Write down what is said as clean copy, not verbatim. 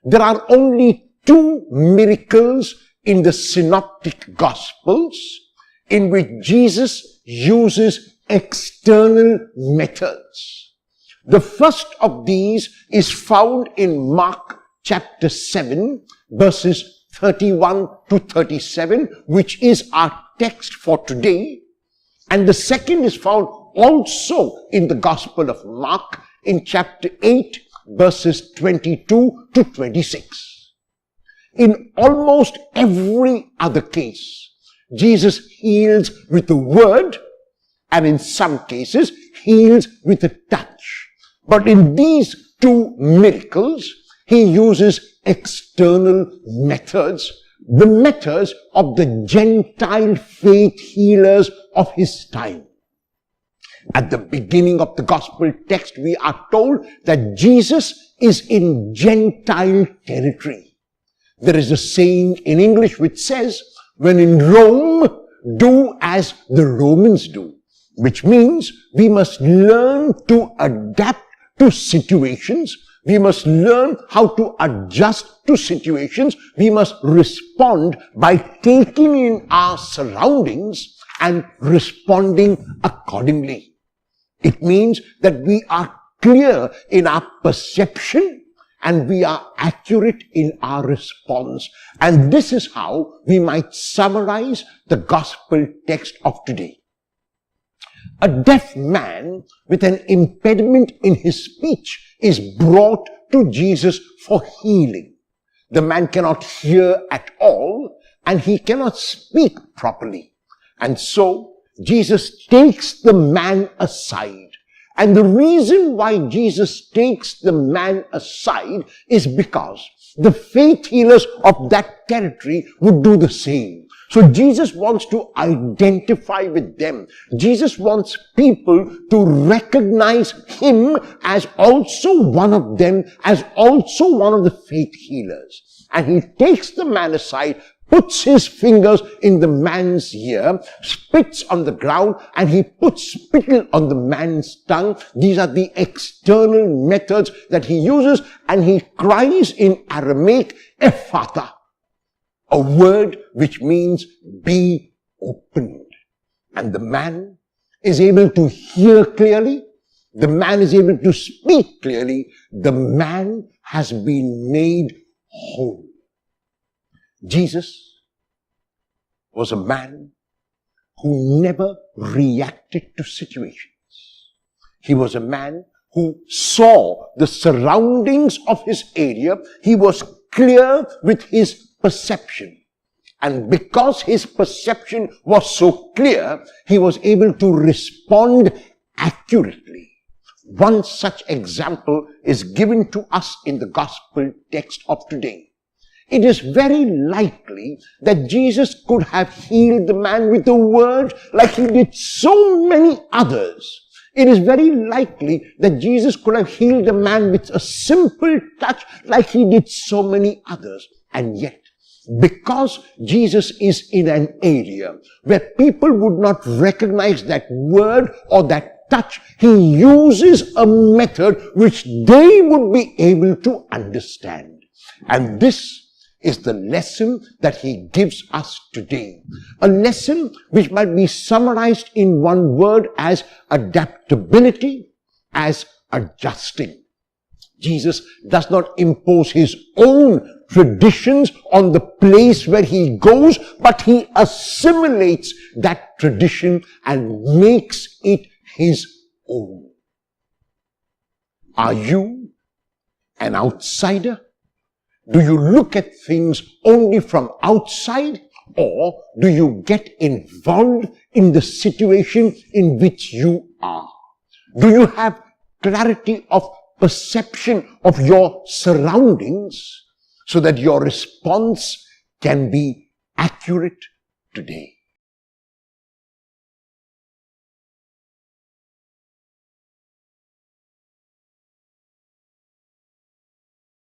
There are only 2 miracles in the synoptic gospels in which Jesus uses external methods. The first of these is found in Mark chapter 7, verses 31 to 37, which is our text for today. And the second is found also in the Gospel of Mark in chapter 8, verses 22 to 26. In almost every other case, Jesus heals with a word, and in some cases, heals with a touch. But in these 2 miracles, he uses external methods, the methods of the Gentile faith healers of his time. At the beginning of the gospel text, we are told that Jesus is in Gentile territory. There is a saying in English which says, when in Rome, do as the Romans do, which means we must learn to adapt to situations. We must learn how to adjust to situations. We must respond by taking in our surroundings and responding accordingly. It means that we are clear in our perception and we are accurate in our response. And this is how we might summarize the gospel text of today. A deaf man with an impediment in his speech is brought to Jesus for healing. The man cannot hear at all and he cannot speak properly. And so Jesus takes the man aside. And the reason why Jesus takes the man aside is because the faith healers of that territory would do the same. So Jesus wants to identify with them. Jesus wants people to recognize him as also one of them, as also one of the faith healers. And he takes the man aside, puts his fingers in the man's ear, spits on the ground, and he puts spittle on the man's tongue. These are the external methods that he uses, and he cries in Aramaic, Ephphatha, a word which means be opened. And the man is able to hear clearly. The man is able to speak clearly. The man has been made whole. Jesus was a man who never reacted to situations. He was a man who saw the surroundings of his area. He was clear with his perception. And because his perception was so clear, he was able to respond accurately. One such example is given to us in the gospel text of today. It is very likely that Jesus could have healed the man with a word like he did so many others. It is very likely that Jesus could have healed the man with a simple touch like he did so many others. And yet, because Jesus is in an area where people would not recognize that word or that touch, he uses a method which they would be able to understand. And this is the lesson that he gives us today. A lesson which might be summarized in one word as adaptability, as adjusting. Jesus does not impose his own traditions on the place where he goes, but he assimilates that tradition and makes it his own. Are you an outsider? Do you look at things only from outside, or do you get involved in the situation in which you are? Do you have clarity of perception of your surroundings so that your response can be accurate today?